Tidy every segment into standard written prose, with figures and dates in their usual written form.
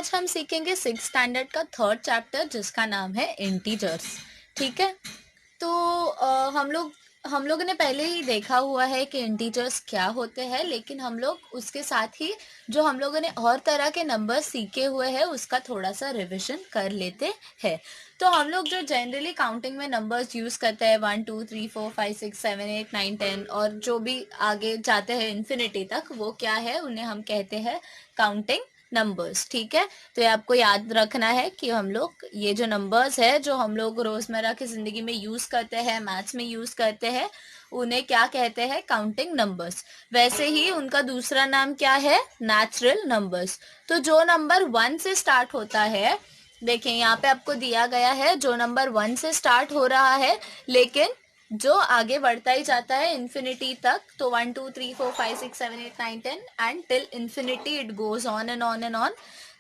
आज हम सीखेंगे 6th स्टैंडर्ड का 3rd चैप्टर जिसका नाम है इंटीजर्स। ठीक है, तो हम लोगों ने पहले ही देखा हुआ है कि इंटीजर्स क्या होते हैं, लेकिन हम लोग उसके साथ ही जो हम लोगों ने और तरह के नंबर सीखे हुए हैं उसका थोड़ा सा रिविजन कर लेते हैं। तो हम लोग जो जनरली काउंटिंग में नंबर्स यूज करते हैं 1 2 3 4 5 6 7 8 9 10 और जो भी आगे जाते हैं इन्फिनिटी तक, वो क्या है, उन्हें हम कहते हैं काउंटिंग नंबर्स। ठीक है, तो ये आपको याद रखना है कि हम लोग ये जो नंबर्स है जो हम लोग रोजमर्रा की जिंदगी में यूज करते हैं, मैथ्स में यूज करते हैं, उन्हें क्या कहते हैं, काउंटिंग नंबर्स। वैसे ही उनका दूसरा नाम क्या है, नेचुरल नंबर्स। तो जो नंबर 1 से स्टार्ट होता है, देखें यहाँ पे आपको दिया गया है, जो नंबर 1 से स्टार्ट हो रहा है लेकिन जो आगे बढ़ता ही जाता है इन्फिनिटी तक, तो 1 2 3 4 5 6 7 8 9 10 and till infinity it goes on and on and on,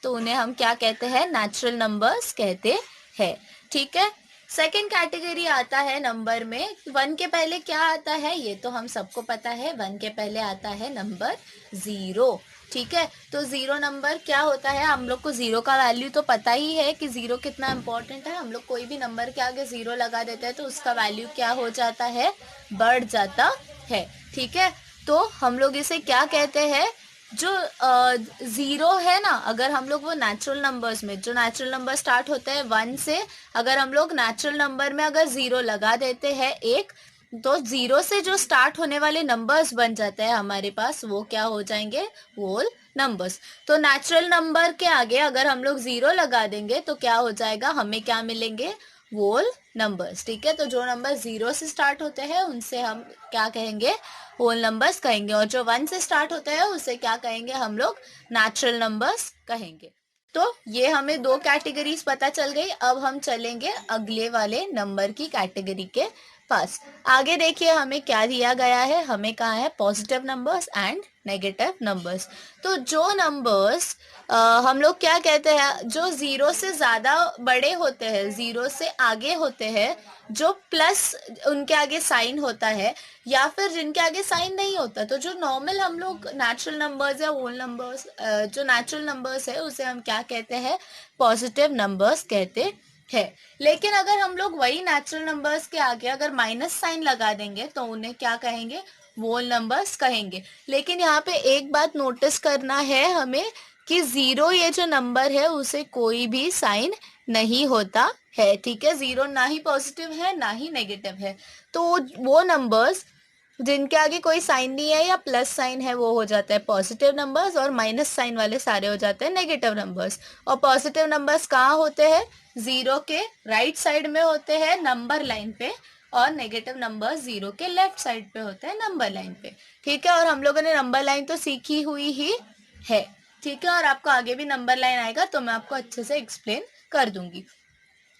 तो उन्हें हम क्या कहते हैं, नेचुरल नंबर्स कहते हैं। ठीक है, सेकेंड कैटेगरी आता है नंबर में 1 के पहले क्या आता है, ये तो हम सबको पता है, 1 के पहले आता है नंबर 0। ठीक है, तो 0 नंबर क्या होता है, हम लोग को 0 का वैल्यू तो पता ही है कि 0 कितना इंपॉर्टेंट है। हम लोग कोई भी नंबर के आगे 0 लगा देते हैं तो उसका वैल्यू क्या हो जाता है, बढ़ जाता है। ठीक है, तो हम लोग इसे क्या कहते हैं, जो 0 है ना, अगर हम लोग वो नेचुरल नंबर्स में, जो नेचुरल नंबर स्टार्ट होते हैं 1 से, अगर हम लोग नेचुरल नंबर में अगर 0 लगा देते हैं एक, तो 0 से जो स्टार्ट होने वाले नंबर्स बन जाते हैं हमारे पास, वो क्या हो जाएंगे, होल नंबर्स। तो नेचुरल नंबर के आगे अगर हम लोग 0 लगा देंगे तो क्या हो जाएगा, हमें क्या मिलेंगे, होल नंबर्स। ठीक है, तो जो नंबर 0 से स्टार्ट होते हैं उनसे हम क्या कहेंगे, होल नंबर्स कहेंगे, और जो 1 से स्टार्ट होते हैं उसे क्या कहेंगे, हम लोग नेचुरल नंबर्स कहेंगे। तो ये हमें 2 कैटेगरीज पता चल गई। अब हम चलेंगे अगले वाले नंबर की कैटेगरी के पास। आगे देखिए हमें क्या दिया गया है, हमें कहा है positive numbers and negative numbers. तो जो नंबर्स हम लोग क्या कहते हैं, जो 0 से ज्यादा बड़े होते हैं, 0 से आगे होते हैं, जो प्लस उनके आगे साइन होता है, या फिर जिनके आगे साइन नहीं होता, तो जो नॉर्मल हम लोग नेचुरल नंबर्स या होल नंबर्स, जो नेचुरल नंबर्स है उसे हम क्या कहते हैं, पॉजिटिव नंबर्स कहते है। लेकिन अगर हम लोग वही नेचुरल नंबर्स के आगे अगर माइनस साइन लगा देंगे तो उन्हें क्या कहेंगे, होल नंबर्स कहेंगे। लेकिन यहाँ पे एक बात नोटिस करना है हमें कि 0 ये जो नंबर है उसे कोई भी साइन नहीं होता है। ठीक है, 0 ना ही पॉजिटिव है ना ही नेगेटिव है। तो वो नंबर्स जिनके आगे कोई साइन नहीं है या प्लस साइन है वो हो जाता है पॉजिटिव नंबर्स, और माइनस साइन वाले सारे हो जाते हैं नेगेटिव नंबर्स। और पॉजिटिव नंबर्स कहाँ होते हैं, 0 के राइट साइड में होते हैं नंबर लाइन पे, और नेगेटिव नंबर 0 के लेफ्ट साइड पे होते हैं नंबर लाइन पे। ठीक है, और हम लोगों ने नंबर लाइन तो सीखी हुई ही है। ठीक है, और आपको आगे भी नंबर लाइन आएगा तो मैं आपको अच्छे से एक्सप्लेन कर दूंगी।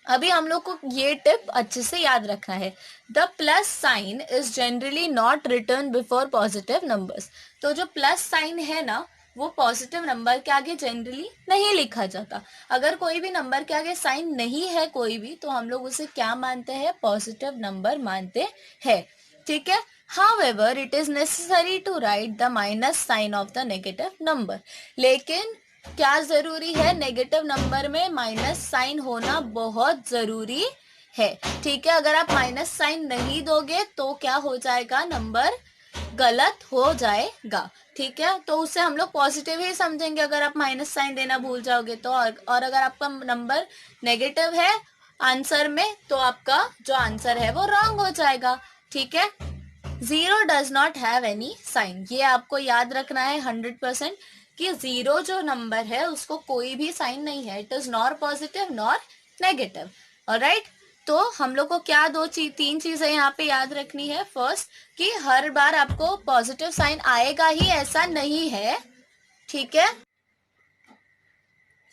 अभी हम लोग को ये टिप अच्छे से याद रखना है, the plus sign is generally not return before positive numbers. तो जो प्लस साइन है ना, वो पॉजिटिव नंबर के आगे जनरली नहीं लिखा जाता। अगर कोई भी नंबर के आगे साइन नहीं है कोई भी, तो हम लोग उसे क्या मानते हैं, पॉजिटिव नंबर मानते हैं। ठीक है, however it is necessary to write the minus sign of the negative number। लेकिन क्या जरूरी है, नेगेटिव नंबर में माइनस साइन होना बहुत जरूरी है। ठीक है, अगर आप माइनस साइन नहीं दोगे तो क्या हो जाएगा, नंबर गलत हो जाएगा। ठीक है, तो उसे हम लोग पॉजिटिव ही समझेंगे अगर आप माइनस साइन देना भूल जाओगे तो। और अगर आपका नंबर नेगेटिव है आंसर में, तो आपका जो आंसर है वो रॉन्ग हो जाएगा। ठीक है, 0 does not have any sign, ये आपको याद रखना है 100% कि 0 जो नंबर है उसको कोई भी साइन नहीं है, it is nor positive nor negative. Alright, तो हम लोग को क्या 3 चीजें यहाँ पे याद रखनी है। फर्स्ट, कि हर बार आपको पॉजिटिव साइन आएगा ही ऐसा नहीं है। ठीक है,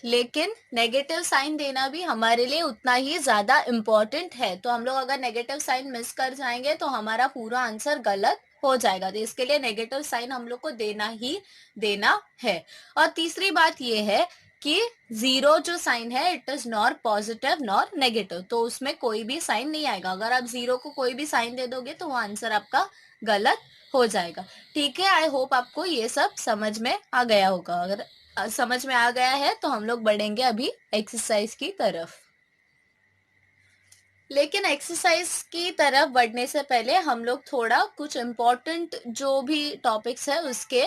लेकिन नेगेटिव साइन देना भी हमारे लिए उतना ही ज्यादा इम्पोर्टेंट है। तो हम लोग अगर नेगेटिव साइन मिस कर जाएंगे तो हमारा पूरा आंसर गलत हो जाएगा। तो इसके लिए नेगेटिव साइन हम लोग को देना ही देना है। और तीसरी बात ये है कि 0 जो साइन है it is nor positive nor negative, तो उसमें कोई भी साइन नहीं आएगा। अगर आप 0 को कोई भी साइन दे दोगे तो वो आंसर आपका गलत हो जाएगा। ठीक है, आई होप आपको ये सब समझ में आ गया होगा। अगर समझ में आ गया है, तो हम लोग बढ़ेंगे अभी एक्सरसाइज की तरफ। लेकिन एक्सरसाइज की तरफ बढ़ने से पहले हम लोग थोड़ा कुछ इम्पोर्टेंट जो भी टॉपिक्स है उसके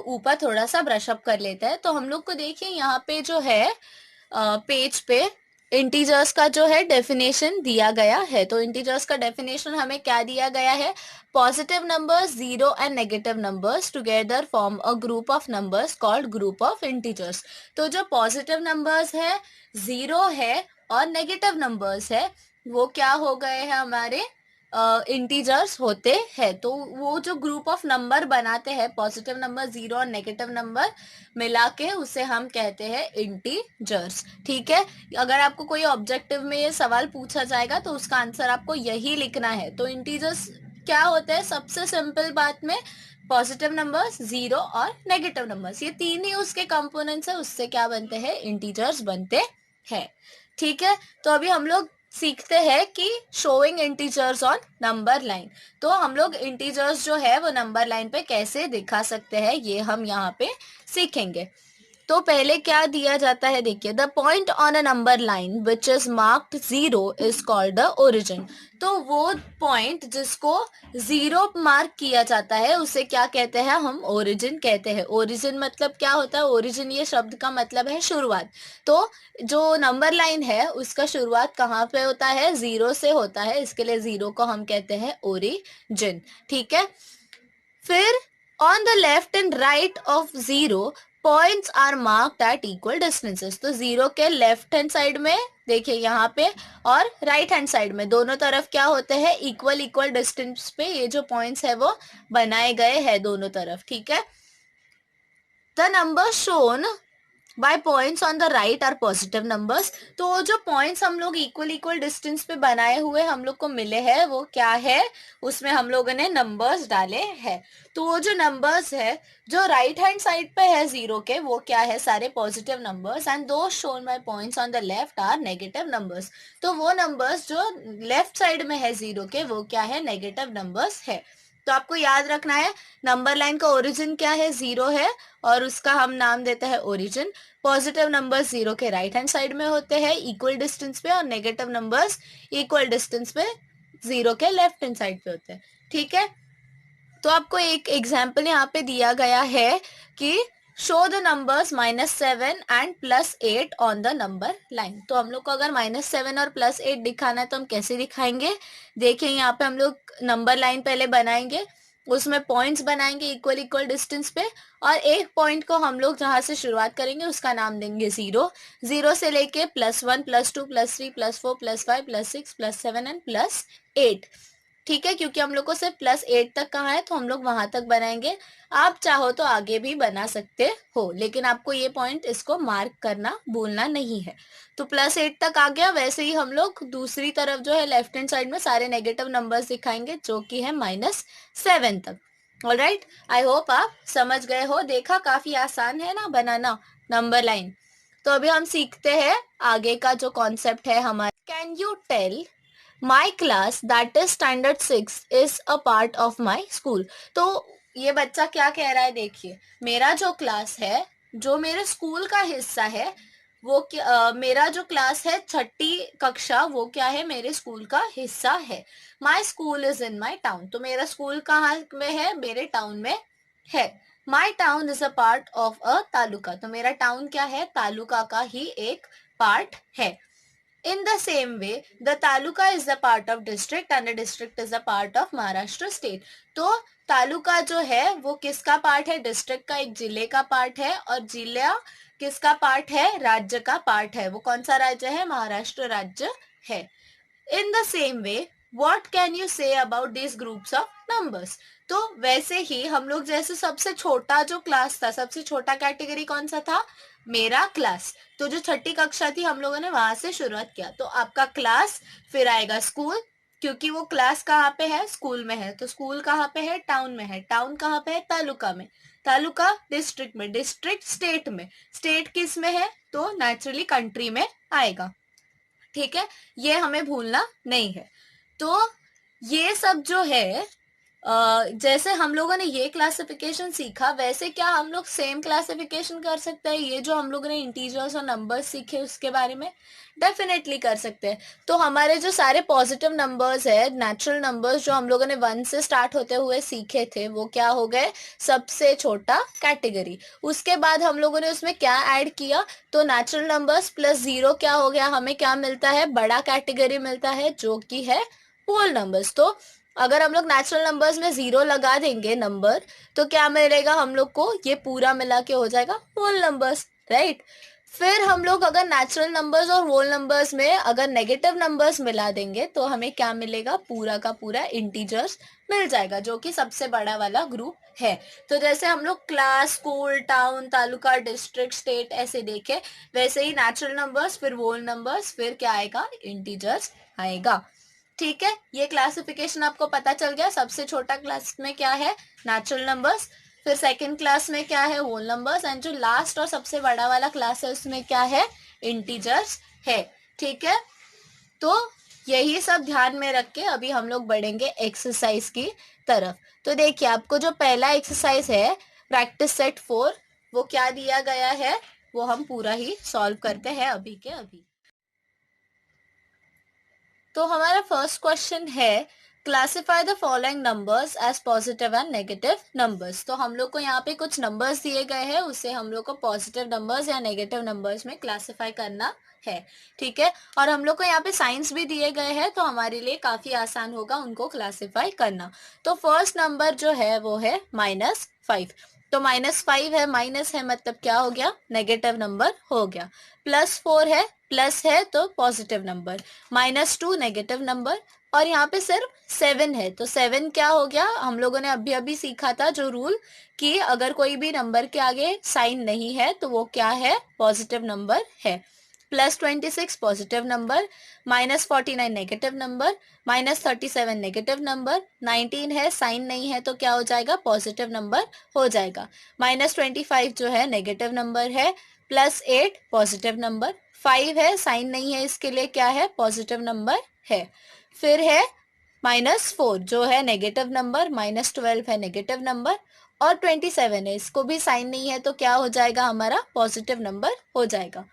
ऊपर थोड़ा सा ब्रशअप कर लेते हैं। तो हम लोग को देखिए यहाँ पे जो है पेज पे इंटीजर्स का जो है डेफिनेशन दिया गया है। तो इंटीजर्स का डेफिनेशन हमें क्या दिया गया है? Positive numbers, zero and negative numbers together form a group of numbers called group of integers. तो जो पॉजिटिव नंबर्स है, जीरो है और नेगेटिव नंबर्स है, वो क्या हो गए हैं? हमारे इंटीजर्स होते हैं। तो वो जो ग्रुप ऑफ नंबर बनाते हैं, पॉजिटिव नंबर, जीरो और नेगेटिव नंबर मिला के, उसे हम कहते हैं इंटीजर्स। ठीक है, अगर आपको कोई ऑब्जेक्टिव में ये सवाल पूछा जाएगा तो उसका आंसर आपको यही लिखना है। तो इंटीजर्स क्या होते हैं? सबसे सिंपल बात में पॉजिटिव नंबर्स, जीरो और नेगेटिव नंबर्स, ये तीन ही उसके कंपोनेंट्स है, उससे क्या बनते हैं? इंटीजर्स बनते हैं। ठीक है, तो अभी हम लोग सीखते हैं कि showing integers on number line. तो हम लोग इंटीजर्स जो है वो नंबर लाइन पे कैसे दिखा सकते हैं, ये हम यहाँ पे सीखेंगे। तो पहले क्या दिया जाता है, देखिए, the point on a number line which is marked zero is called the origin. तो वो पॉइंट जिसको जीरो मार्क किया जाता है उसे क्या कहते हैं? हम ओरिजिन कहते हैं। ओरिजिन मतलब क्या होता है? ओरिजिन ये शब्द का मतलब है शुरुआत। तो जो नंबर लाइन है उसका शुरुआत कहाँ पे होता है? जीरो से होता है, इसके लिए जीरो को हम कहते हैं ओरिजिन। ठीक है, फिर on the left and right of zero points are marked at equal distances. तो जीरो के लेफ्ट हैंड साइड में देखिए यहाँ पे और राइट हैंड साइड में दोनों तरफ क्या होते हैं? इक्वल इक्वल डिस्टेंस पे ये जो पॉइंट्स है वो बनाए गए हैं दोनों तरफ। ठीक है, the number shown by points on the right are positive numbers. तो जो पॉइंट्स हम लोग इक्वल इक्वल डिस्टेंस पे बनाए हुए हम लोग को मिले हैं वो क्या है? उसमें हम लोगों ने नंबर्स डाले हैं। तो वो जो नंबर्स है जो राइट हैंड साइड पे है जीरो के, वो क्या है? सारे positive numbers. And those shown by points on the left are negative numbers. तो वो नंबर्स जो लेफ्ट साइड में है जीरो के, वो क्या है? नेगेटिव नंबर्स है। तो आपको याद रखना है नंबर लाइन का ओरिजिन क्या है? जीरो है और उसका हम नाम देते हैं ओरिजिन। पॉजिटिव नंबर्स जीरो के राइट हैंड साइड में होते हैं इक्वल डिस्टेंस पे, और नेगेटिव नंबर्स इक्वल डिस्टेंस पे जीरो के लेफ्ट हैंड साइड पे होते हैं। ठीक है, तो आपको एक एग्जाम्पल यहाँ पे दिया गया है कि show the numbers -7 and +8 on the number line. तो हम लोग को अगर -7 और +8 दिखाना है तो हम कैसे दिखाएंगे? देखिए, यहाँ पे हम लोग नंबर लाइन पहले बनाएंगे, उसमें पॉइंट्स बनाएंगे इक्वल इक्वल डिस्टेंस पे, और एक पॉइंट को हम लोग जहां से शुरुआत करेंगे उसका नाम देंगे जीरो। जीरो से लेके +1, +2, +3, +4, +5, +6, +7 एंड +8। ठीक है, क्योंकि हम लोग को सिर्फ +8 तक कहाँ है तो हम लोग वहां तक बनाएंगे। आप चाहो तो आगे भी बना सकते हो, लेकिन आपको ये पॉइंट इसको मार्क करना भूलना नहीं है। तो +8 तक आ गया। वैसे ही हम लोग दूसरी तरफ जो है लेफ्ट हैंड साइड में सारे नेगेटिव नंबर्स दिखाएंगे जो कि है -7 तक। ऑलराइट, आई होप आप समझ गए हो। देखा, काफी आसान है ना बनाना नंबर लाइन। तो अभी हम सीखते हैं आगे का जो कॉन्सेप्ट है हमारा। Can you tell my class that is standard 6 is a part of my school. तो ये बच्चा क्या कह रहा है? देखिए, मेरा जो क्लास है, जो मेरे स्कूल का हिस्सा है, वो मेरा जो क्लास है, छठी कक्षा, वो क्या है? मेरे स्कूल का हिस्सा है। My school is in my town. तो मेरा स्कूल कहाँ में है? मेरे टाउन में है। माई town is a part of a taluka. तो मेरा टाउन क्या है? तालुका का ही एक पार्ट है। In the same way, the taluka is a part of district and the district is a part of Maharashtra state. तो तालुका जो है वो किसका पार्ट है? डिस्ट्रिक्ट का, एक जिले का पार्ट है। और जिला किसका पार्ट है? राज्य का पार्ट है। वो कौन सा राज्य है? महाराष्ट्र राज्य है। In the same way, what can you say about this groups of numbers. तो वैसे ही हम लोग, जैसे सबसे छोटा जो क्लास था, सबसे छोटा कैटेगरी कौन सा था? मेरा क्लास। तो जो छठी कक्षा थी हम लोगों ने वहां से शुरुआत किया। तो आपका क्लास, फिर आएगा स्कूल, क्योंकि वो क्लास कहाँ पे है? स्कूल में है। तो स्कूल कहाँ पे है? टाउन में है। टाउन कहाँ पे है? तालुका में। तालुका डिस्ट्रिक्ट में। डिस्ट्रिक्ट स्टेट में। स्टेट किस में है? तो नेचुरली कंट्री में आएगा। ठीक है, ये हमें भूलना नहीं है। तो ये सब जो है जैसे हम लोगों ने ये क्लासिफिकेशन सीखा, वैसे क्या हम लोग सेम क्लासिफिकेशन कर सकते हैं ये जो हम लोगों ने इंटीजर्स और नंबर्स सीखे उसके बारे में? डेफिनेटली कर सकते हैं। तो हमारे जो सारे पॉजिटिव नंबर्स है, नेचुरल नंबर्स जो हम लोगों ने 1 से स्टार्ट होते हुए सीखे थे, वो क्या हो गए? सबसे छोटा कैटेगरी। उसके बाद हम लोगों ने उसमें क्या ऐड किया? तो नेचुरल नंबर्स प्लस 0 क्या हो गया? हमें क्या मिलता है? बड़ा कैटेगरी मिलता है जो कि है होल नंबर्स। तो अगर हम लोग नेचुरल नंबर्स में 0 लगा देंगे नंबर, तो क्या मिलेगा हम लोग को? ये पूरा मिला के हो जाएगा होल नंबर्स, राइट? फिर हम लोग अगर नेचुरल नंबर्स और होल नंबर्स में अगर नेगेटिव नंबर्स मिला देंगे तो हमें क्या मिलेगा? पूरा का पूरा इंटीजर्स मिल जाएगा, जो कि सबसे बड़ा वाला ग्रुप है। तो जैसे हम लोग class, school, town, taluka, district, state ऐसे देखे, वैसे ही नेचुरल नंबर्स, फिर होल नंबर्स, फिर क्या आएगा? इंटीजर्स आएगा। ठीक है, ये क्लासिफिकेशन आपको पता चल गया। सबसे छोटा क्लास में क्या है? Natural numbers. फिर सेकंड क्लास में क्या है? Whole numbers. एंड जो लास्ट और सबसे बड़ा वाला क्लास है उसमें क्या है? इंटीजर्स है। ठीक है, तो यही सब ध्यान में रख के अभी हम लोग बढ़ेंगे एक्सरसाइज की तरफ। तो देखिए, आपको जो पहला एक्सरसाइज है प्रैक्टिस सेट 4, वो क्या दिया गया है वो हम पूरा ही सॉल्व करते हैं अभी के अभी। तो हमारा फर्स्ट क्वेश्चन है classify the following numbers as positive and negative numbers. तो हम लोग को यहाँ पे कुछ नंबर्स दिए गए हैं, उसे हम लोग को पॉजिटिव नंबर्स या नेगेटिव नंबर्स में क्लासिफाई करना है। ठीक है, और हम लोग को यहाँ पे साइंस भी दिए गए हैं, तो हमारे लिए काफी आसान होगा उनको क्लासिफाई करना। तो फर्स्ट नंबर जो है वो है -5। तो -5 है, माइनस है मतलब क्या हो गया? नेगेटिव नंबर हो गया। +4 है, प्लस है तो पॉजिटिव नंबर। -2 negative number. और यहाँ पे सिर्फ 7 है, तो 7 क्या हो गया? हम लोगों ने अभी अभी सीखा था जो रूल, कि अगर कोई भी नंबर के आगे साइन नहीं है तो वो क्या है? पॉजिटिव नंबर है। +26 positive number, -49 negative number, -37 negative number, 19 है, साइन नहीं है तो क्या हो जाएगा? पॉजिटिव नंबर हो जाएगा। -25 जो है नेगेटिव नंबर है, +8 पॉजिटिव नंबर, 5 है, साइन नहीं है, इसके लिए क्या है? पॉजिटिव नंबर है। फिर है -4 जो है नेगेटिव नंबर, -12 है नेगेटिव नंबर, और 27 है, इसको भी साइन नहीं है तो क्या हो जाएगा? हमारा पॉजिटिव नंबर हो जाएगा।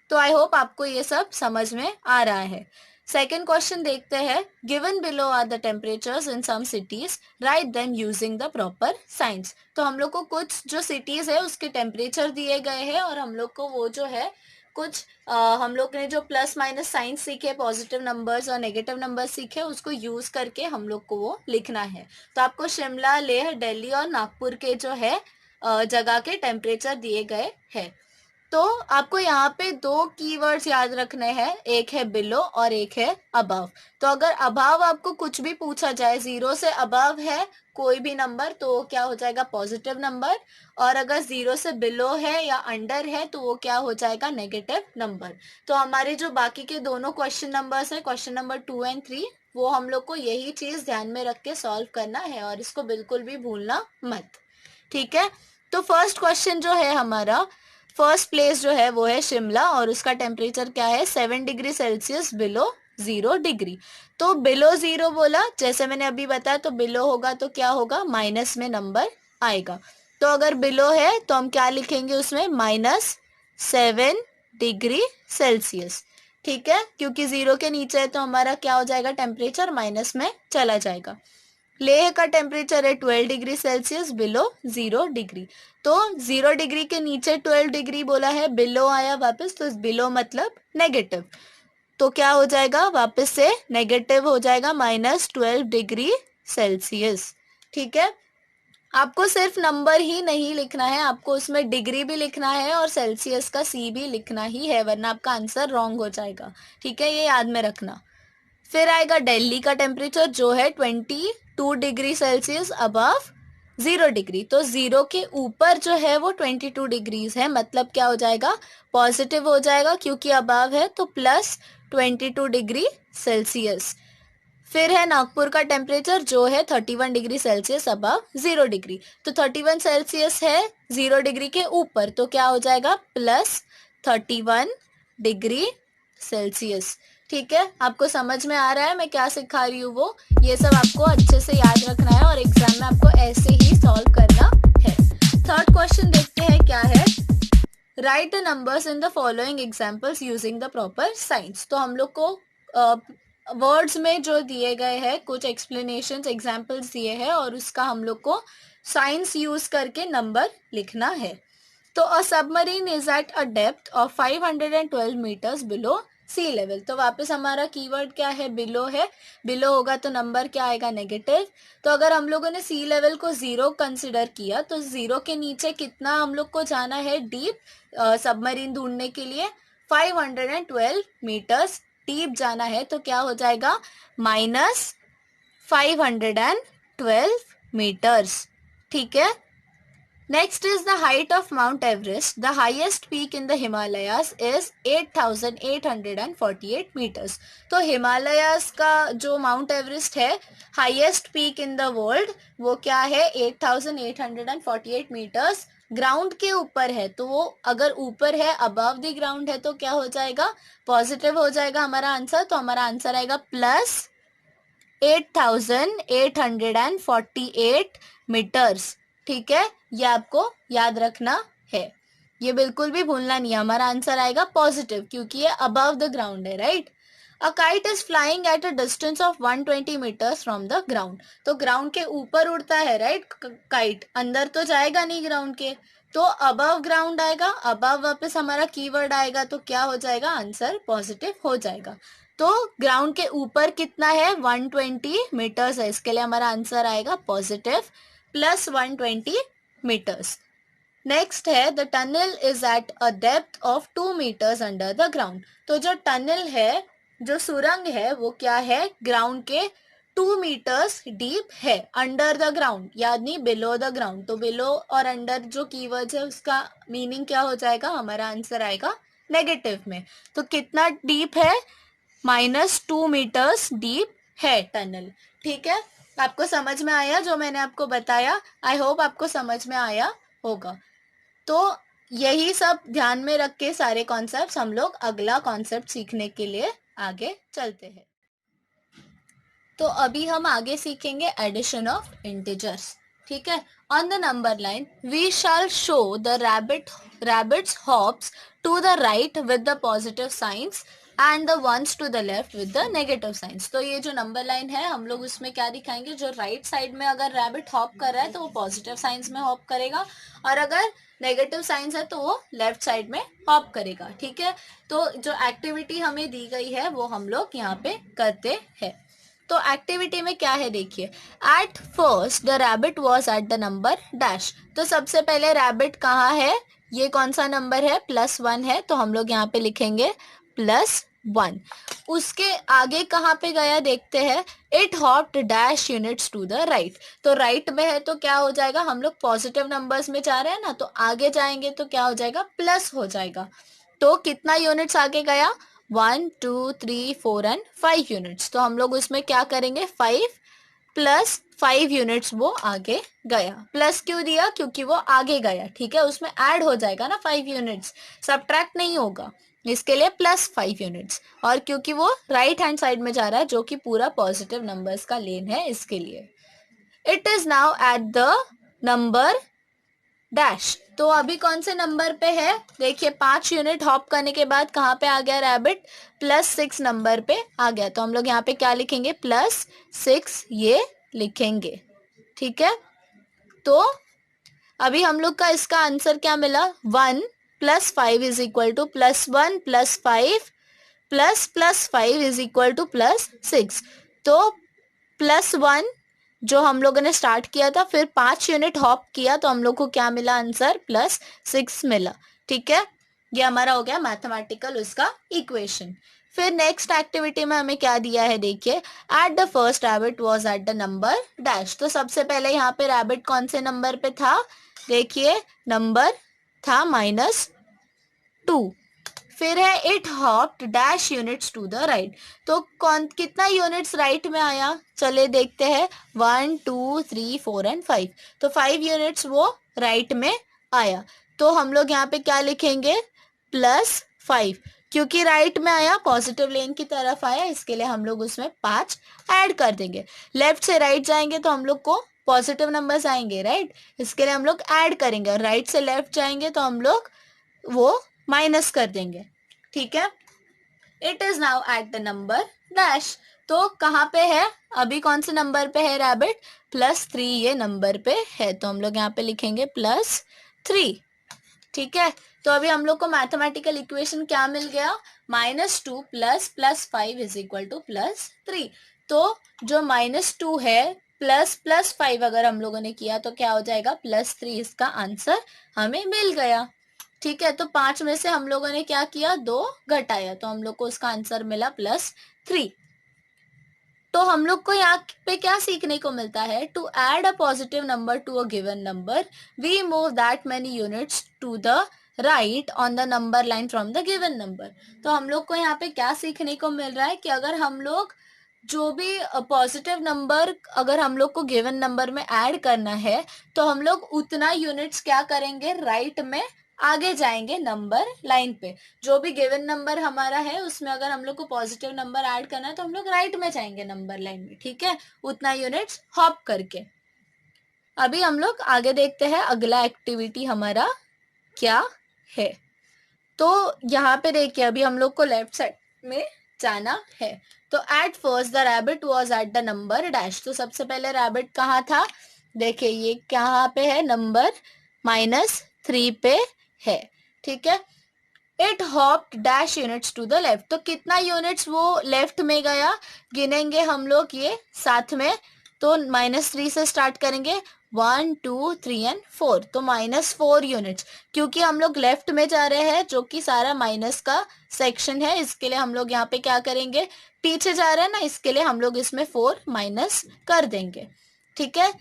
तो आई होप आपको ये सब समझ में आ रहा है। सेकेंड क्वेश्चन देखते हैं। Given below are the temperatures in some cities, write them using the proper science. तो हम लोग को कुछ जो सिटीज है उसके टेम्परेचर दिए गए हैं, और हम लोग को वो जो है कुछ हम लोग ने जो प्लस माइनस साइंस सीखे, पॉजिटिव नंबर्स और नेगेटिव नंबर्स सीखे, उसको यूज करके हम लोग को वो लिखना है। तो आपको शिमला, लेह, दिल्ली और नागपुर के जो है जगह के टेम्परेचर दिए गए हैं। तो आपको यहाँ पे 2 कीवर्ड्स याद रखने हैं, एक है बिलो और एक है अबव। तो अगर अबव आपको कुछ भी पूछा जाए, 0 से अबव है कोई भी नंबर, तो वो क्या हो जाएगा? Positive number. और अगर 0 से बिलो है या अंडर है तो वो क्या हो जाएगा? Negative number. तो हमारे जो बाकी के दोनों क्वेश्चन नंबर्स है, क्वेश्चन नंबर 2 एंड 3, वो हम लोग को यही चीज ध्यान में रख के सॉल्व करना है, और इसको बिल्कुल भी भूलना मत। ठीक है, तो फर्स्ट क्वेश्चन जो है हमारा, फर्स्ट प्लेस जो है वो है शिमला, और उसका टेम्परेचर क्या है? 7 डिग्री सेल्सियस बिलो 0 डिग्री। तो बिलो 0 बोला, जैसे मैंने अभी बताया, तो बिलो होगा तो क्या होगा? माइनस में नंबर आएगा। तो अगर बिलो है तो हम क्या लिखेंगे उसमें? -7 डिग्री सेल्सियस। ठीक है, क्योंकि 0 के नीचे है तो हमारा क्या हो जाएगा? टेम्परेचर माइनस में चला जाएगा। लेह का टेम्परेचर है 12 डिग्री सेल्सियस बिलो 0 डिग्री। तो 0 डिग्री के नीचे 12 डिग्री बोला है, बिलो आया वापस, तो बिलो मतलब नेगेटिव। तो क्या हो जाएगा? वापस से नेगेटिव हो जाएगा, -12 डिग्री सेल्सियस। ठीक है, आपको सिर्फ नंबर ही नहीं लिखना है, आपको उसमें डिग्री भी लिखना है और सेल्सियस का सी भी लिखना ही है, वरना आपका आंसर रॉन्ग हो जाएगा। ठीक है, ये याद में रखना। फिर आएगा दिल्ली का टेम्परेचर जो है 22 डिग्री सेल्सियस अबव 0 डिग्री। तो 0 के ऊपर जो है वो 22 डिग्रीज है, मतलब क्या हो जाएगा? पॉजिटिव हो जाएगा, क्योंकि अबव है तो +22 डिग्री सेल्सियस। फिर है नागपुर का टेम्परेचर जो है 31 डिग्री सेल्सियस अबव 0 डिग्री। तो 31 सेल्सियस है 0 डिग्री के ऊपर, तो क्या हो जाएगा? +31 डिग्री सेल्सियस। ठीक है, आपको समझ में आ रहा है मैं क्या सिखा रही हूँ वो, ये सब आपको अच्छे से याद रखना है और एग्जाम में आपको ऐसे ही सॉल्व करना है। थर्ड क्वेश्चन देखते हैं क्या है। Right the numbers in the following examples using the proper science. तो हम लोग को वर्ड्स में जो दिए गए हैं कुछ एक्सप्लेनेशंस एग्जाम्पल्स दिए हैं और उसका हम लोग को साइंस यूज करके नंबर लिखना है। तो a submarine is at a depth of 512 metres below sea level. तो वापस हमारा कीवर्ड क्या है, बिलो है। बिलो होगा तो नंबर क्या आएगा, नेगेटिव। तो अगर हम लोगों ने सी लेवल को 0 कंसिडर किया तो 0 के नीचे कितना हम लोग को जाना है डीप सबमरीन ढूंढने के लिए, 512 मीटर्स डीप जाना है। तो क्या हो जाएगा, -512 मीटर्स। ठीक है। Next is the height of Mount Everest. The highest peak in the Himalayas is 8,848 meters. तो हिमालयास का जो माउंट एवरेस्ट है, highest peak in the world, वो क्या है, 8,848 मीटर्स ग्राउंड के ऊपर है। तो वो अगर ऊपर है, अबव द ग्राउंड है, तो क्या हो जाएगा, पॉजिटिव हो जाएगा हमारा आंसर। तो हमारा आंसर आएगा प्लस 8,848 मीटर्स। ठीक है, ये आपको याद रखना है, ये बिल्कुल भी भूलना नहीं है। हमारा आंसर आएगा पॉजिटिव क्योंकि ये अबव द ग्राउंड है, right. A kite is flying at a distance of 120 metres from the ground. तो ग्राउंड के ऊपर उड़ता है, राइट, काइट अंदर तो जाएगा नहीं ग्राउंड के, तो अबव ग्राउंड आएगा। अबव वापस हमारा कीवर्ड आएगा तो क्या हो जाएगा, आंसर पॉजिटिव हो जाएगा। तो ग्राउंड के ऊपर कितना है, 120 मीटर्स है, इसके लिए हमारा आंसर आएगा पॉजिटिव प्लस 120 मीटर्स। नेक्स्ट है the tunnel is at a depth of 2 metres under the ground. तो जो टनल है, जो सुरंग है, वो क्या है, ग्राउंड के 2 मीटर्स डीप है, अंडर द ग्राउंड, याद नहीं बिलो द ग्राउंड। तो बिलो और अंडर जो कीवर्ड्स है उसका मीनिंग क्या हो जाएगा, हमारा आंसर आएगा नेगेटिव में। तो कितना डीप है, -2 मीटर्स डीप है टनल। ठीक है, आपको समझ में आया जो मैंने आपको बताया, आई होप आपको समझ में आया होगा। तो यही सब ध्यान में रख के सारे कॉन्सेप्ट्स हम लोग अगला कॉन्सेप्ट सीखने के लिए आगे चलते हैं। तो अभी हम आगे सीखेंगे एडिशन ऑफ इंटीजर्स। ठीक है, on the number line we shall show the rabbits hops to the right with the positive signs and the ones to the left with the negative signs। तो ये जो नंबर लाइन है हम लोग उसमें क्या दिखाएंगे, जो राइट साइड में अगर रैबिट हॉप कर रहा है तो वो पॉजिटिव साइंस में हॉप करेगा, और अगर नेगेटिव साइंस है तो वो लेफ्ट साइड में हॉप करेगा। ठीक है, तो जो एक्टिविटी हमें दी गई है वो हम लोग यहाँ पे करते हैं। तो एक्टिविटी में क्या है देखिए, at first the rabbit was at the number dash. तो सबसे पहले रैबिट कहाँ है, ये कौन सा नंबर है, +1 है, तो हम लोग यहाँ पे लिखेंगे +1। उसके आगे कहाँ पे गया देखते हैं, it hopped dash units to the right. तो राइट में है तो क्या हो जाएगा, हम लोग पॉजिटिव नंबर्स में जा रहे हैं ना, तो आगे जाएंगे तो क्या हो जाएगा, प्लस हो जाएगा। तो कितना यूनिट्स आगे गया, 1 2 3 4 एंड 5 यूनिट्स। तो हम लोग उसमें क्या करेंगे, 5 + 5 यूनिट्स वो आगे गया। प्लस क्यों दिया, क्योंकि वो आगे गया। ठीक है, उसमें ऐड हो जाएगा ना 5 यूनिट्स, सब्ट्रैक्ट नहीं होगा, इसके लिए +5 यूनिट्स। और क्योंकि वो राइट हैंड साइड में जा रहा है जो कि पूरा पॉजिटिव नंबर्स का लेन है, इसके लिए। It is now at the number dash. तो अभी कौन से नंबर पे है देखिए, 5 यूनिट हॉप करने के बाद कहाँ पे आ गया रैबिट, +6 नंबर पे आ गया। तो हम लोग यहाँ पे क्या लिखेंगे, +6 ये लिखेंगे। ठीक है, तो अभी हम लोग का इसका आंसर क्या मिला, 1 + 5 is equal to +1 + 5 + 5 is equal to +6। तो +1 जो हम लोगों ने स्टार्ट किया था, फिर 5 यूनिट हॉप किया तो हम लोग को क्या मिला आंसर, +6 मिला। ठीक है, ये हमारा हो गया मैथमेटिकल उसका इक्वेशन। फिर नेक्स्ट एक्टिविटी में हमें क्या दिया है देखिए, at the first rabbit was at the number dash. तो सबसे पहले यहाँ पे रैबिट कौन से नंबर पे था, देखिए नंबर था -2। फिर है it hopped dash units to the right. तो कौन कितना यूनिट्स राइट में आया, चले देखते हैं, 1 2 3 4 एंड 5। तो 5 यूनिट्स वो राइट में आया। तो हम लोग यहाँ पे क्या लिखेंगे, +5, क्योंकि राइट में आया, पॉजिटिव लेन की तरफ आया, इसके लिए हम लोग उसमें 5 ऐड कर देंगे। लेफ्ट से राइट जाएंगे तो हम लोग को पॉजिटिव नंबर्स आएंगे, राइट, इसके लिए हम लोग ऐड करेंगे। और राइट से लेफ्ट जाएंगे तो हम लोग वो माइनस कर देंगे, ठीक है। It is now at the number dash. तो कहाँ पे है, अभी कौन से नंबर पे है रैबिट, +3 ये नंबर पे है, तो हम लोग यहाँ पे लिखेंगे +3, ठीक है। तो अभी हम लोग को मैथमेटिकल इक्वेशन क्या मिल गया, -2 + +5 इज इक्वल टू +3। तो जो -2 है +5 अगर हम लोगों ने किया तो क्या हो जाएगा, +3, इसका आंसर हमें मिल गया, ठीक है। तो 5 में से हम लोगों ने क्या किया, 2 घटाया, तो हम लोग को उसका आंसर मिला +3। तो हम लोग को यहाँ पे क्या सीखने को मिलता है, to add a positive number to a given number we move that many units to the right on the number line from the given number. तो हम लोग को यहाँ पे क्या सीखने को मिल रहा है कि अगर हम लोग जो भी पॉजिटिव नंबर अगर हम लोग को गिवन नंबर में ऐड करना है तो हम लोग उतना यूनिट्स क्या करेंगे, राइट में आगे जाएंगे नंबर लाइन पे। जो भी गिवन नंबर हमारा है उसमें अगर हम लोग को पॉजिटिव नंबर ऐड करना है तो हम लोग राइट में जाएंगे नंबर लाइन में, ठीक है, उतना यूनिट्स हॉप करके। अभी हम लोग आगे देखते हैं अगला एक्टिविटी हमारा क्या है। तो यहाँ पे देखिए अभी हम लोग को लेफ्ट साइड में जाना है। तो at first the rabbit was at the number dash. तो सबसे पहले रैबिट कहाँ था, देखिए ये कहाँ पे है, नंबर -3 पे है, ठीक है। It hopped dash units to the left. तो कितना यूनिट्स वो लेफ्ट में गया, गिनेंगे हम लोग ये साथ में। तो -3 से स्टार्ट करेंगे, 1 2 3 एंड 4, तो -4 यूनिट्स। क्योंकि हम लोग लेफ्ट में जा रहे हैं जो कि सारा माइनस का सेक्शन है, इसके लिए हम लोग यहाँ पे क्या करेंगे, पीछे जा रहे हैं ना, इसके लिए हम लोग इसमें 4 माइनस कर देंगे, ठीक है।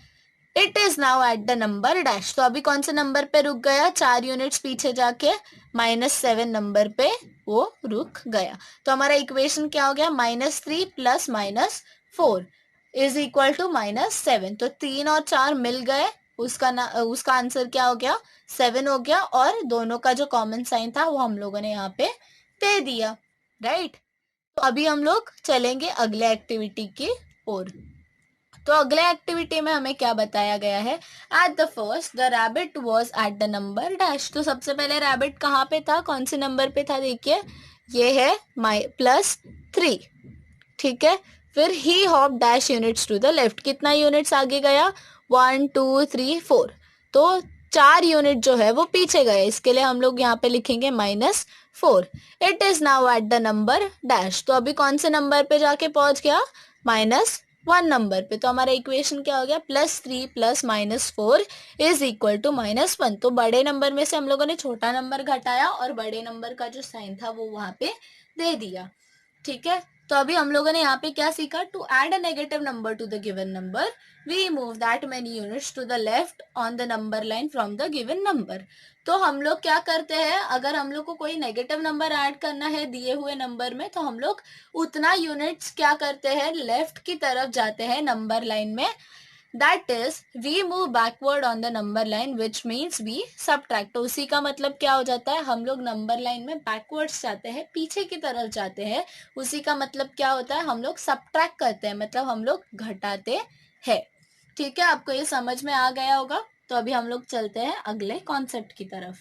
It is now at the number dash. तो अभी कौन से नंबर पे रुक गया, 4 यूनिट्स पीछे जाके -7 नंबर पे वो रुक गया। तो हमारा इक्वेशन क्या हो गया, -3 + -4 इज इक्वल टू -7। तो 3 और 4 मिल गए, उसका आंसर क्या हो गया, 7 हो गया। और दोनों का जो कॉमन साइन था वो हम लोगों ने यहाँ पे दे दिया, राइट। तो अभी हम लोग चलेंगे अगले एक्टिविटी की ओर। तो अगले एक्टिविटी में हमें क्या बताया गया है, at the first the rabbit was at the number dash. तो सबसे पहले रैबिट कहाँ पे था, कौन से नंबर पे था, देखिए ये है +3, ठीक है। फिर he hop dash units to the left, कितना यूनिट्स आगे गया, 1 2 3 4, तो 4 यूनिट जो है वो पीछे गए, इसके लिए हम लोग यहाँ पे लिखेंगे -4। It is now at the number dash. तो अभी कौन से नंबर पे जाके पहुंच गया, -1 नंबर पे। तो हमारा इक्वेशन क्या हो गया, +3 + -4 इज इक्वल टू -1। तो बड़े नंबर में से हम लोगों ने छोटा नंबर घटाया और बड़े नंबर का जो साइन था वो वहां पे दे दिया, ठीक है। तो अभी हम लोगों ने यहाँ पे क्या सीखा, to add a negative number to the given number we move that many units to the left on the number line from the given number. तो हम लोग क्या करते हैं, अगर हम लोग को कोई नेगेटिव नंबर ऐड करना है दिए हुए नंबर में तो हम लोग उतना यूनिट्स क्या करते हैं, लेफ्ट की तरफ जाते हैं नंबर लाइन में। That is we move backward on the number line which means we subtract. तो उसी का मतलब क्या हो जाता है, हम लोग नंबर लाइन में बैकवर्ड्स जाते हैं, पीछे की तरफ जाते हैं। उसी का मतलब क्या होता है, हम लोग सबट्रैक्ट करते हैं, मतलब हम लोग घटाते हैं, ठीक है। आपको ये समझ में आ गया होगा। तो अभी हम लोग चलते हैं अगले कॉन्सेप्ट की तरफ।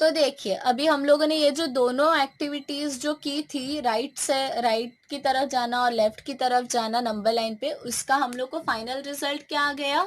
तो देखिए अभी हम लोगों ने ये जो दोनों एक्टिविटीज जो की थी, राइट से राइट की तरफ जाना और लेफ्ट की तरफ जाना नंबर लाइन पे, उसका हम लोग को फाइनल रिजल्ट क्या आ गया,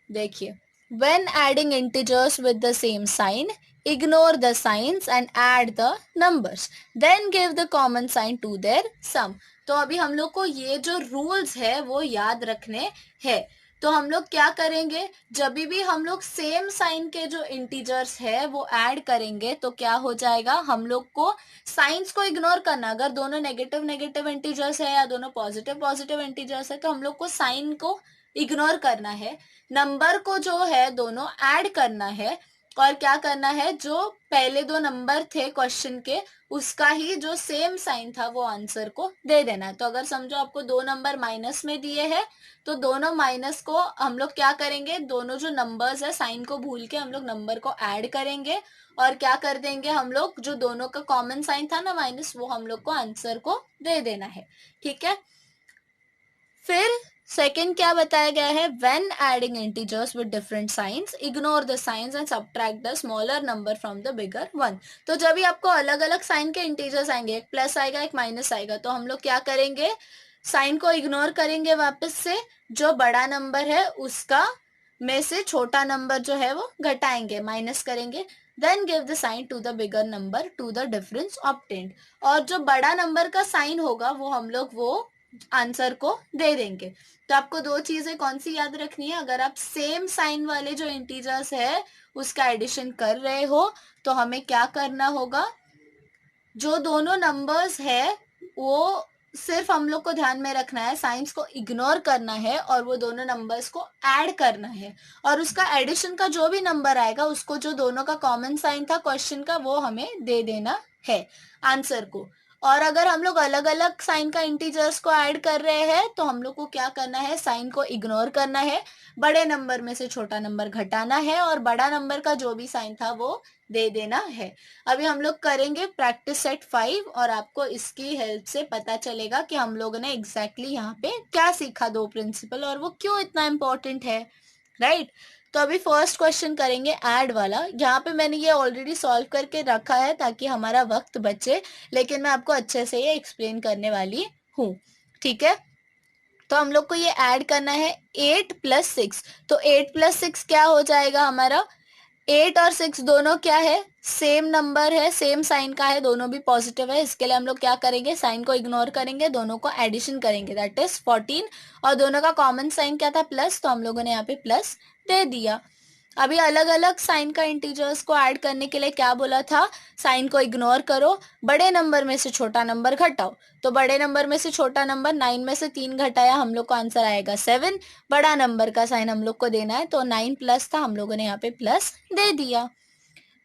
देखिए when adding integers with the same sign ignore the signs and add the numbers then give the common sign to their sum। तो अभी हम लोग को ये जो रूल्स है वो याद रखने हैं। तो हम लोग क्या करेंगे, जब भी हम लोग सेम साइन के जो इंटीजर्स है वो ऐड करेंगे तो क्या हो जाएगा, हम लोग को साइंस को इग्नोर करना। अगर दोनों नेगेटिव नेगेटिव इंटीजर्स है या दोनों पॉजिटिव पॉजिटिव इंटीजर्स है तो हम लोग को साइन को इग्नोर करना है, नंबर को जो है दोनों ऐड करना है और क्या करना है, जो पहले दो नंबर थे क्वेश्चन के उसका ही जो सेम साइन था वो आंसर को दे देना है। तो अगर समझो आपको दो नंबर माइनस में दिए हैं तो दोनों माइनस को हम लोग क्या करेंगे, दोनों जो नंबर्स है साइन को भूल के हम लोग नंबर को ऐड करेंगे और क्या कर देंगे, हम लोग जो दोनों का कॉमन साइन था ना माइनस, वो हम लोग को आंसर को दे देना है। ठीक है, फिर सेकंड क्या बताया गया है, when adding integers with different science ignore the science and subtract the smaller number from the bigger one. तो जब भी आपको अलग अलग साइन के इंटीजर्स आएंगे, एक प्लस आएगा एक माइनस आएगा, तो हम लोग क्या करेंगे, साइन को इग्नोर करेंगे वापस से, जो बड़ा नंबर है उसका में से छोटा नंबर जो है वो घटाएंगे, माइनस करेंगे, then give the sign to the bigger number to the difference obtained. और जो बड़ा नंबर का साइन होगा वो हम लोग वो आंसर को दे देंगे। तो आपको दो चीजें कौन सी याद रखनी है, अगर आप सेम साइन वाले जो इंटीजर्स है उसका एडिशन कर रहे हो तो हमें क्या करना होगा, जो दोनों नंबर्स है वो सिर्फ हम लोग को ध्यान में रखना है, साइंस को इग्नोर करना है और वो दोनों नंबर्स को ऐड करना है, और उसका एडिशन का जो भी नंबर आएगा उसको जो दोनों का कॉमन साइन था क्वेश्चन का वो हमें दे देना है आंसर को। और अगर हम लोग अलग अलग साइन का इंटीजर्स को ऐड कर रहे हैं तो हम लोग को क्या करना है, साइन को इग्नोर करना है, बड़े नंबर में से छोटा नंबर घटाना है और बड़ा नंबर का जो भी साइन था वो दे देना है। अभी हम लोग करेंगे प्रैक्टिस सेट 5 और आपको इसकी हेल्प से पता चलेगा कि हम लोगों ने एग्जैक्टली यहाँ पे क्या सीखा, दो प्रिंसिपल, और वो क्यों इतना इंपॉर्टेंट है, राइट। तो अभी फर्स्ट क्वेश्चन करेंगे ऐड वाला। यहाँ पे मैंने ये ऑलरेडी सॉल्व करके रखा है ताकि हमारा वक्त बचे, लेकिन मैं आपको अच्छे से ये एक्सप्लेन करने वाली हूँ। ठीक है, तो हम लोग को ये ऐड करना है 8 + 6। तो 8 + 6 क्या हो जाएगा हमारा, 8 और 6 दोनों क्या है, सेम नंबर है, सेम साइन का है, दोनों भी पॉजिटिव है। इसके लिए हम लोग क्या करेंगे, साइन को इग्नोर करेंगे, दोनों को एडिशन करेंगे, दैट इज 14, और दोनों का कॉमन साइन क्या था, प्लस, तो हम लोगों ने यहाँ पे प्लस दे दिया। अभी अलग अलग साइन का इंटीजर्स को ऐड करने के लिए क्या बोला था, साइन को इग्नोर करो, बड़े नंबर में से छोटा नंबर घटाओ। तो बड़े नंबर में से छोटा नंबर 9 में से 3 घटाया, हम लोग को आंसर आएगा 7। बड़ा नंबर का साइन हम लोग को देना है, तो 9 प्लस था, हम लोगों ने यहाँ पे प्लस दे दिया।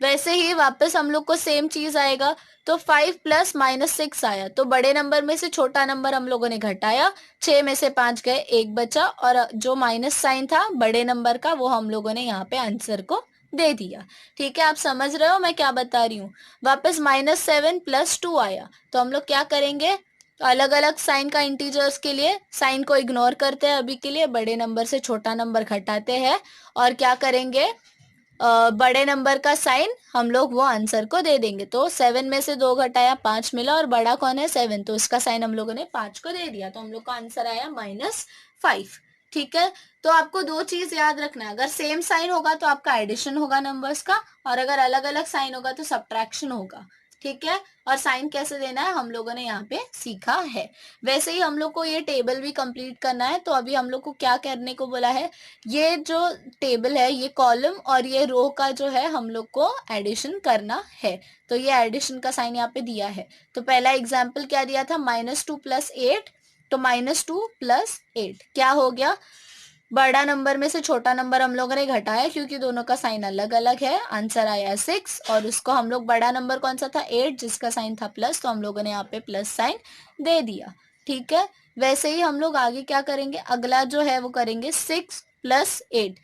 वैसे ही वापस हम लोग को सेम चीज आएगा, तो 5 + -6 आया, तो बड़े नंबर में से छोटा नंबर हम लोगों ने घटाया, 6 में से 5 गए, 1 बचा, और जो माइनस साइन था बड़े नंबर का वो हम लोगों ने यहाँ पे आंसर को दे दिया। ठीक है, आप समझ रहे हो मैं क्या बता रही हूँ। वापस -7 + 2 आया, तो हम लोग क्या करेंगे, अलग अलग साइन का इंटीजर्स के लिए साइन को इग्नोर करते हैं, अभी के लिए बड़े नंबर से छोटा नंबर घटाते हैं और क्या करेंगे, बड़े नंबर का साइन हम लोग वो आंसर को दे देंगे। तो 7 में से 2 घटाया, 5 मिला, और बड़ा कौन है, 7, तो इसका साइन हम लोगों ने 5 को दे दिया, तो हम लोग का आंसर आया -5। ठीक है, तो आपको दो चीज याद रखना है, अगर सेम साइन होगा तो आपका एडिशन होगा नंबर्स का, और अगर अलग अलग साइन होगा तो सब्ट्रैक्शन होगा। ठीक है, और साइन कैसे देना है हम लोगों ने यहाँ पे सीखा है। वैसे ही हम लोग को ये टेबल भी कंप्लीट करना है, तो अभी हम लोग को क्या करने को बोला है, ये जो टेबल है, ये कॉलम और ये रो का जो है हम लोग को एडिशन करना है। तो ये एडिशन का साइन यहाँ पे दिया है। तो पहला एग्जाम्पल क्या दिया था, -2 + 8, तो -2 + 8 क्या हो गया, बड़ा नंबर में से छोटा नंबर हम लोगों ने घटाया क्योंकि दोनों का साइन अलग अलग है, आंसर आया 6, और उसको हम लोग, बड़ा नंबर कौन सा था, 8, जिसका साइन था प्लस, तो हम लोगों ने यहाँ पे प्लस साइन दे दिया। ठीक है, वैसे ही हम लोग आगे क्या करेंगे, अगला जो है वो करेंगे 6 + 8।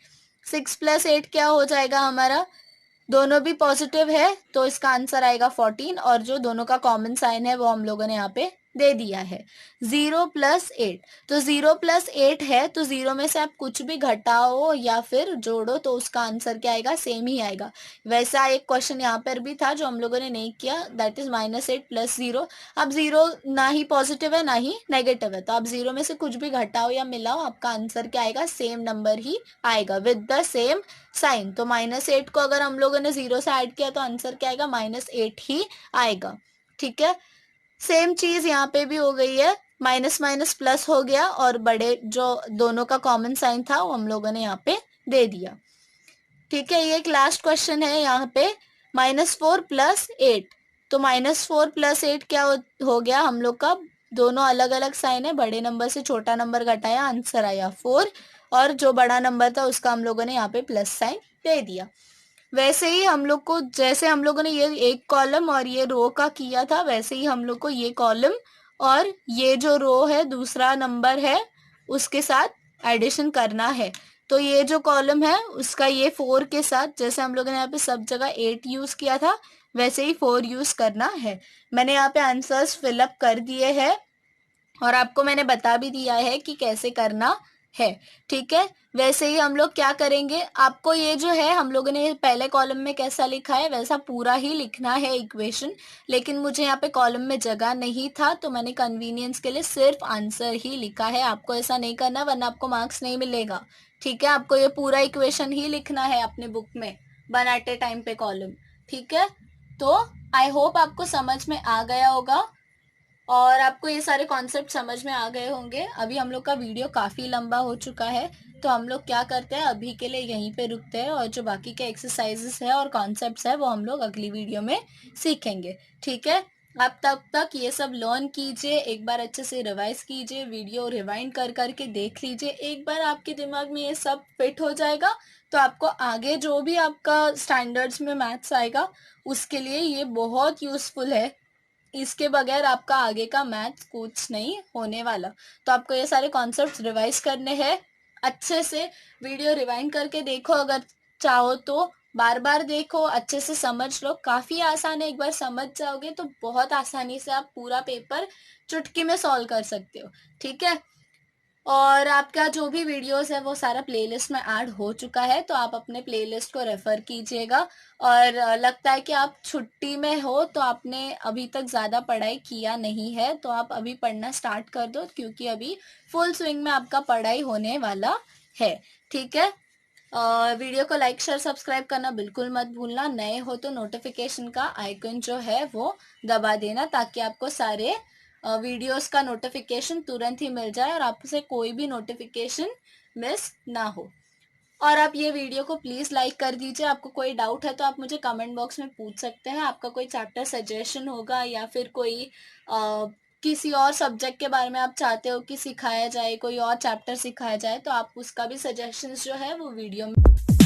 6 + 8 क्या हो जाएगा हमारा, दोनों भी पॉजिटिव है तो इसका आंसर आएगा 14, और जो दोनों का कॉमन साइन है वो हम लोगों ने यहाँ पे दे दिया है। 0 + 8, तो 0 + 8 है, तो 0 में से आप कुछ भी घटाओ या फिर जोड़ो तो उसका आंसर क्या आएगा, सेम ही आएगा। वैसा एक क्वेश्चन यहाँ पर भी था जो हम लोगों ने नहीं किया, दैट इज -8 + 0। अब 0 ना ही पॉजिटिव है ना ही नेगेटिव है, तो आप 0 में से कुछ भी घटाओ या मिलाओ, आपका आंसर क्या आएगा, सेम नंबर ही आएगा विद द सेम साइन। तो -8 को अगर हम लोगों ने 0 से ऐड किया तो आंसर क्या आएगा, -8 ही आएगा। ठीक है, सेम चीज यहाँ पे भी हो गई है, माइनस माइनस प्लस हो गया, और बड़े जो दोनों का कॉमन साइन था वो हम लोगों ने यहाँ पे दे दिया। ठीक है, ये एक लास्ट क्वेश्चन है यहाँ पे, -4 + 8, तो -4 + 8 क्या हो गया हम लोग का, दोनों अलग अलग साइन है, बड़े नंबर से छोटा नंबर घटाया, आंसर आया 4, और जो बड़ा नंबर था उसका हम लोगों ने यहाँ पे प्लस साइन दे दिया। वैसे ही हम लोग को, जैसे हम लोगों ने ये एक कॉलम और ये रो का किया था, वैसे ही हम लोग को ये कॉलम और ये जो रो है दूसरा नंबर है उसके साथ एडिशन करना है। तो ये जो कॉलम है उसका ये 4 के साथ, जैसे हम लोगों ने यहाँ पे सब जगह 8 यूज किया था वैसे ही 4 यूज करना है। मैंने यहाँ पे आंसर्स फिलअप कर दिए हैं और आपको मैंने बता भी दिया है कि कैसे करना है। ठीक है, वैसे ही हम लोग क्या करेंगे, आपको ये जो है हम लोगों ने पहले कॉलम में कैसा लिखा है वैसा पूरा ही लिखना है इक्वेशन, लेकिन मुझे यहाँ पे कॉलम में जगह नहीं था तो मैंने कन्वीनियंस के लिए सिर्फ आंसर ही लिखा है। आपको ऐसा नहीं करना वरना आपको मार्क्स नहीं मिलेगा। ठीक है, आपको ये पूरा इक्वेशन ही लिखना है अपने बुक में, वन एट ए टाइम पे कॉलम। ठीक है, तो आई होप आपको समझ में आ गया होगा और आपको ये सारे कॉन्सेप्ट समझ में आ गए होंगे। अभी हम लोग का वीडियो काफ़ी लंबा हो चुका है तो हम लोग क्या करते हैं, अभी के लिए यहीं पे रुकते हैं और जो बाकी के एक्सरसाइजेस है और कॉन्सेप्ट्स है वो हम लोग अगली वीडियो में सीखेंगे। ठीक है, आप तब तक ये सब लर्न कीजिए, एक बार अच्छे से रिवाइज कीजिए, वीडियो रिवाइंड कर करके देख लीजिए। एक बार आपके दिमाग में ये सब फिट हो जाएगा तो आपको आगे जो भी आपका स्टैंडर्ड्स में मैथ्स आएगा उसके लिए ये बहुत यूजफुल है। इसके बगैर आपका आगे का मैथ्स कुछ नहीं होने वाला। तो आपको ये सारे कॉन्सेप्ट्स रिवाइज करने हैं अच्छे से। वीडियो रिवाइंड करके देखो अगर चाहो तो, बार बार देखो, अच्छे से समझ लो। काफी आसान है, एक बार समझ जाओगे तो बहुत आसानी से आप पूरा पेपर चुटकी में सॉल्व कर सकते हो। ठीक है, और आपका जो भी वीडियोस है वो सारा प्लेलिस्ट में ऐड हो चुका है तो आप अपने प्लेलिस्ट को रेफर कीजिएगा। और लगता है कि आप छुट्टी में हो तो आपने अभी तक ज़्यादा पढ़ाई किया नहीं है तो आप अभी पढ़ना स्टार्ट कर दो क्योंकि अभी फुल स्विंग में आपका पढ़ाई होने वाला है। ठीक है, वीडियो को लाइक शेयर सब्सक्राइब करना बिल्कुल मत भूलना। नए हो तो नोटिफिकेशन का आइकन जो है वो दबा देना ताकि आपको सारे वीडियोस का नोटिफिकेशन तुरंत ही मिल जाए और आपसे कोई भी नोटिफिकेशन मिस ना हो। और आप ये वीडियो को प्लीज़ लाइक कर दीजिए। आपको कोई डाउट है तो आप मुझे कमेंट बॉक्स में पूछ सकते हैं। आपका कोई चैप्टर सजेशन होगा या फिर कोई किसी और सब्जेक्ट के बारे में आप चाहते हो कि सिखाया जाए, कोई और चैप्टर सिखाया जाए तो आप उसका भी सजेशंस जो है वो वीडियो में